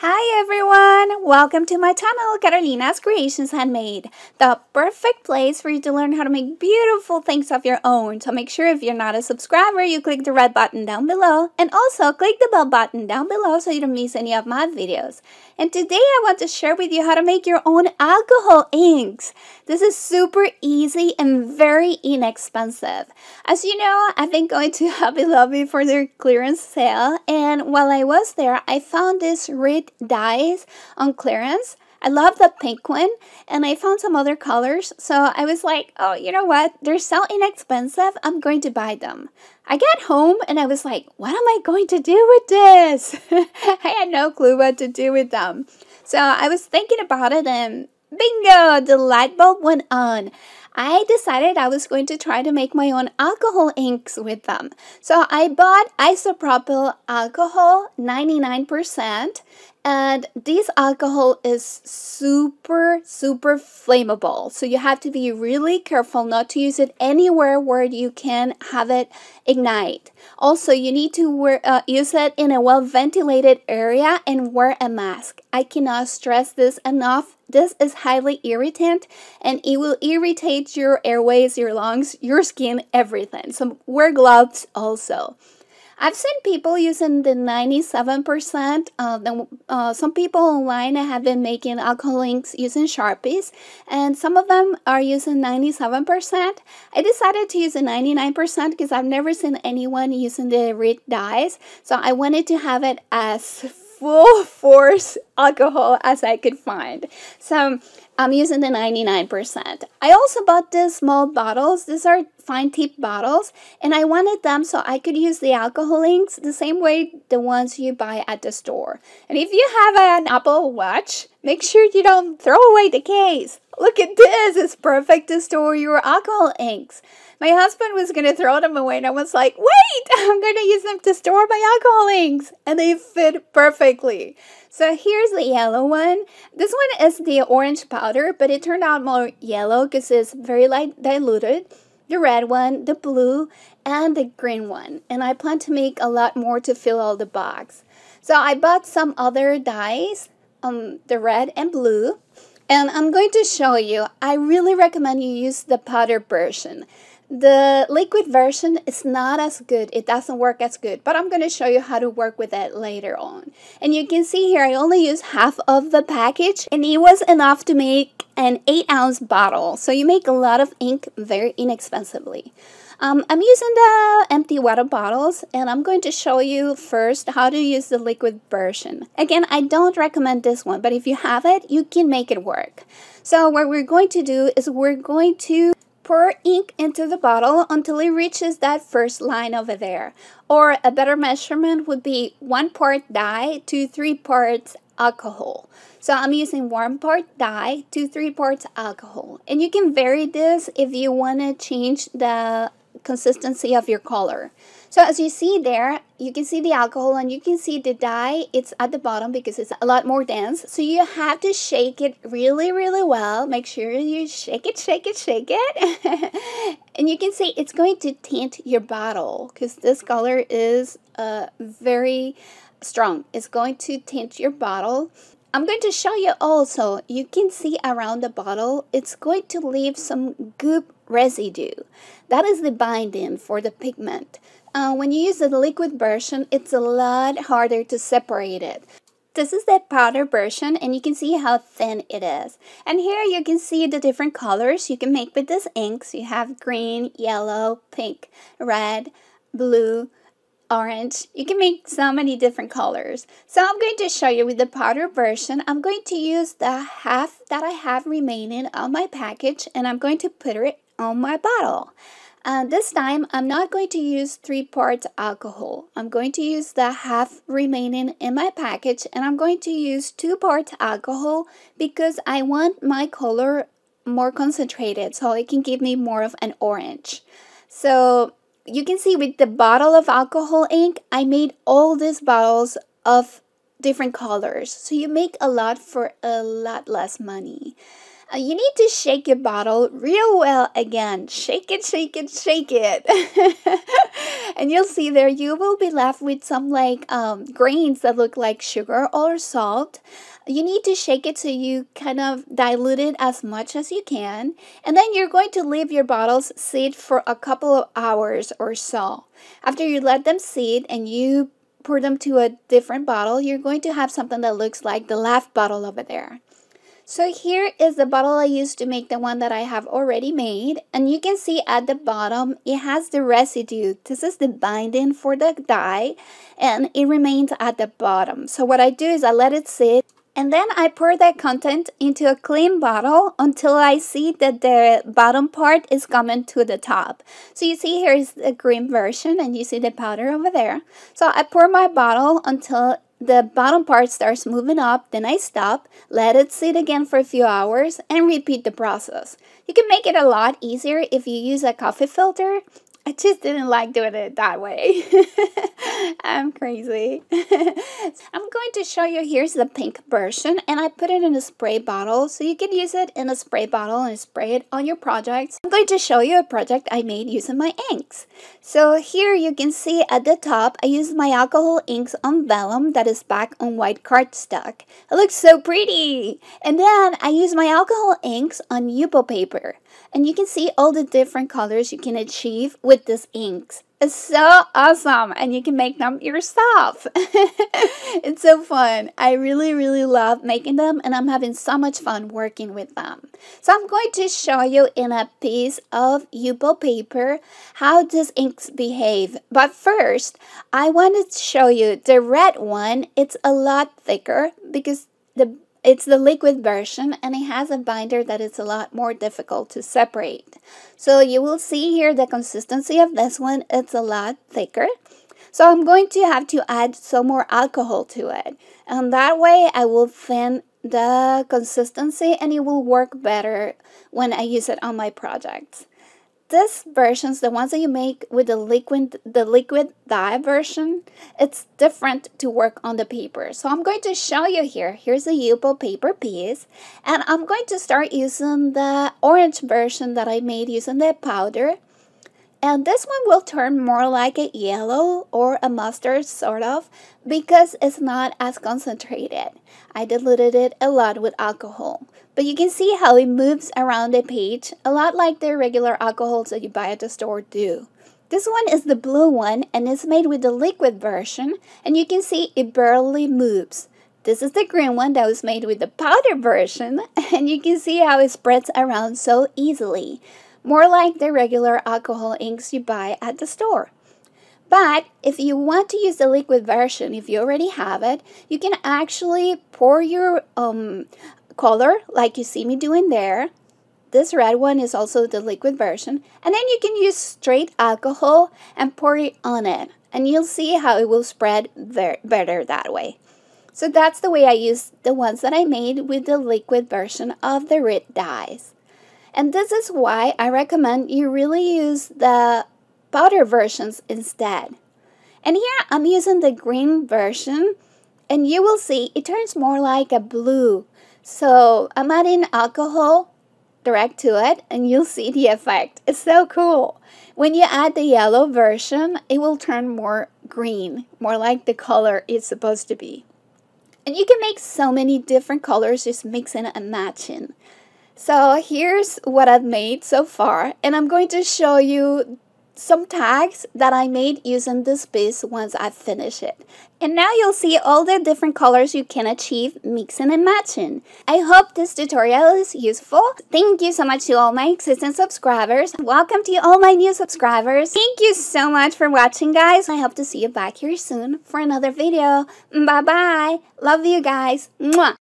Hi everyone! Welcome to my channel, Carolina's Creations-handmade, the perfect place for you to learn how to make beautiful things of your own. So make sure if you're not a subscriber, you click the red button down below and also click the bell button down below so you don't miss any of my videos. And today I want to share with you how to make your own alcohol inks. This is super easy and very inexpensive. As you know, I've been going to Hobby Lobby for their clearance sale, and while I was there, I found this red dyes on clearance. I love the pink one, and I found some other colors, so I was like, oh, you know what? They're so inexpensive, I'm going to buy them. I got home and I was like, what am I going to do with this? I had no clue what to do with them. So I was thinking about it and bingo, the light bulb went on. I decided I was going to try to make my own alcohol inks with them. So I bought isopropyl alcohol, 99%. And this alcohol is super flammable. So you have to be really careful not to use it anywhere where you can have it ignite. Also, you need to use it in a well-ventilated area and wear a mask. I cannot stress this enough. This is highly irritant and it will irritate your airways, your lungs, your skin, everything. So wear gloves also. I've seen people using the 97%. Some people online have been making alcohol inks using Sharpies, and some of them are using 97%. I decided to use the 99% because I've never seen anyone using the red dyes, so I wanted to have it as full force alcohol as I could find. So I'm using the 99%. I also bought these small bottles. These are fine tip bottles, and I wanted them so I could use the alcohol inks the same way the ones you buy at the store. And if you have an Apple Watch, make sure you don't throw away the case. Look at this, it's perfect to store your alcohol inks. My husband was going to throw them away and I was like, wait, I'm going to use them to store my alcohol inks. And they fit perfectly. So here's the yellow one. This one is the orange powder, but it turned out more yellow because it's very light diluted. The red one, the blue, and the green one. And I plan to make a lot more to fill all the box. So I bought some other dyes, the red and blue. And I'm going to show you. I really recommend you use the powder version. The liquid version is not as good. It doesn't work as good, but I'm going to show you how to work with it later on. And you can see here I only used half of the package, and it was enough to make an 8-ounce bottle. So you make a lot of ink very inexpensively. I'm using the empty water bottles, and I'm going to show you first how to use the liquid version. Again, I don't recommend this one, but if you have it, you can make it work. So what we're going to do is we're going to pour ink into the bottle until it reaches that first line over there. Or a better measurement would be 1 part dye to 3 parts alcohol. So I'm using 1 part dye to 3 parts alcohol. And you can vary this if you want to change the consistency of your color. So as you see there, you can see the alcohol and you can see the dye. It's at the bottom because it's a lot more dense. So you have to shake it really well. Make sure you shake it. And you can see it's going to tint your bottle because this color is very strong. It's going to tint your bottle. I'm going to show you also, you can see around the bottle, it's going to leave some goop residue. That is the binding for the pigment. When you use the liquid version, it's a lot harder to separate it. This is the powder version, and you can see how thin it is. And here you can see the different colors you can make with this inks. You have green, yellow, pink, red, blue, orange. You can make so many different colors. So I'm going to show you with the powder version. I'm going to use the half that I have remaining on my package, and I'm going to put it on my bottle. This time I'm not going to use 3 parts alcohol. I'm going to use the half remaining in my package, and I'm going to use 2 parts alcohol because I want my color more concentrated so it can give me more of an orange. So you can see with the bottle of alcohol ink, I made all these bottles of different colors. So you make a lot for a lot less money. You need to shake your bottle real well again. Shake it, shake it, shake it. And you'll see there you will be left with some like grains that look like sugar or salt. You need to shake it so you kind of dilute it as much as you can. And then you're going to leave your bottles sit for a couple of hours or so. After you let them sit and you pour them to a different bottle, you're going to have something that looks like the left bottle over there. So here is the bottle I used to make the one that I have already made. And you can see at the bottom, it has the residue. This is the binding for the dye and it remains at the bottom. So what I do is I let it sit and then I pour that content into a clean bottle until I see that the bottom part is coming to the top. So you see here is the green version and you see the powder over there. So I pour my bottle until the bottom part starts moving up, then I stop, let it sit again for a few hours, and repeat the process. You can make it a lot easier if you use a coffee filter. I just didn't like doing it that way. I'm crazy. I'm going to show you, here's the pink version, and I put it in a spray bottle, so you can use it in a spray bottle and spray it on your projects. I'm going to show you a project I made using my inks. So here you can see at the top, I used my alcohol inks on vellum that is back on white cardstock. It looks so pretty! And then I used my alcohol inks on Yupo paper. And you can see all the different colors you can achieve with these inks. It's so awesome and you can make them yourself. It's so fun. I really love making them and I'm having so much fun working with them. So I'm going to show you in a piece of Yupo paper how these inks behave. But first, I wanted to show you the red one. It's a lot thicker because it's the liquid version and it has a binder that is a lot more difficult to separate. So you will see here the consistency of this one, it's a lot thicker. So I'm going to have to add some more alcohol to it. And that way I will thin the consistency and it will work better when I use it on my projects. These versions, the ones that you make with the liquid dye version, it's different to work on the paper. So I'm going to show you here. Here's a Yupo paper piece. And I'm going to start using the orange version that I made using the powder. And this one will turn more like a yellow or a mustard sort of because it's not as concentrated. I diluted it a lot with alcohol. But you can see how it moves around the page a lot like the regular alcohols that you buy at the store do. This one is the blue one and it's made with the liquid version and you can see it barely moves. This is the green one that was made with the powder version and you can see how it spreads around so easily. More like the regular alcohol inks you buy at the store. But if you want to use the liquid version, if you already have it, you can actually pour your color like you see me doing there. This red one is also the liquid version. And then you can use straight alcohol and pour it on it. And you'll see how it will spread better that way. So that's the way I use the ones that I made with the liquid version of the red dyes. And this is why I recommend you really use the powder versions instead. And here I'm using the green version and you will see it turns more like a blue. So I'm adding alcohol direct to it and you'll see the effect. It's so cool. When you add the yellow version, it will turn more green, more like the color it's supposed to be. And you can make so many different colors just mixing and matching. So here's what I've made so far, and I'm going to show you some tags that I made using this piece once I finish it. And now you'll see all the different colors you can achieve mixing and matching. I hope this tutorial is useful. Thank you so much to all my existing subscribers. Welcome to all my new subscribers. Thank you so much for watching, guys. I hope to see you back here soon for another video. Bye-bye. Love you guys. Mwah.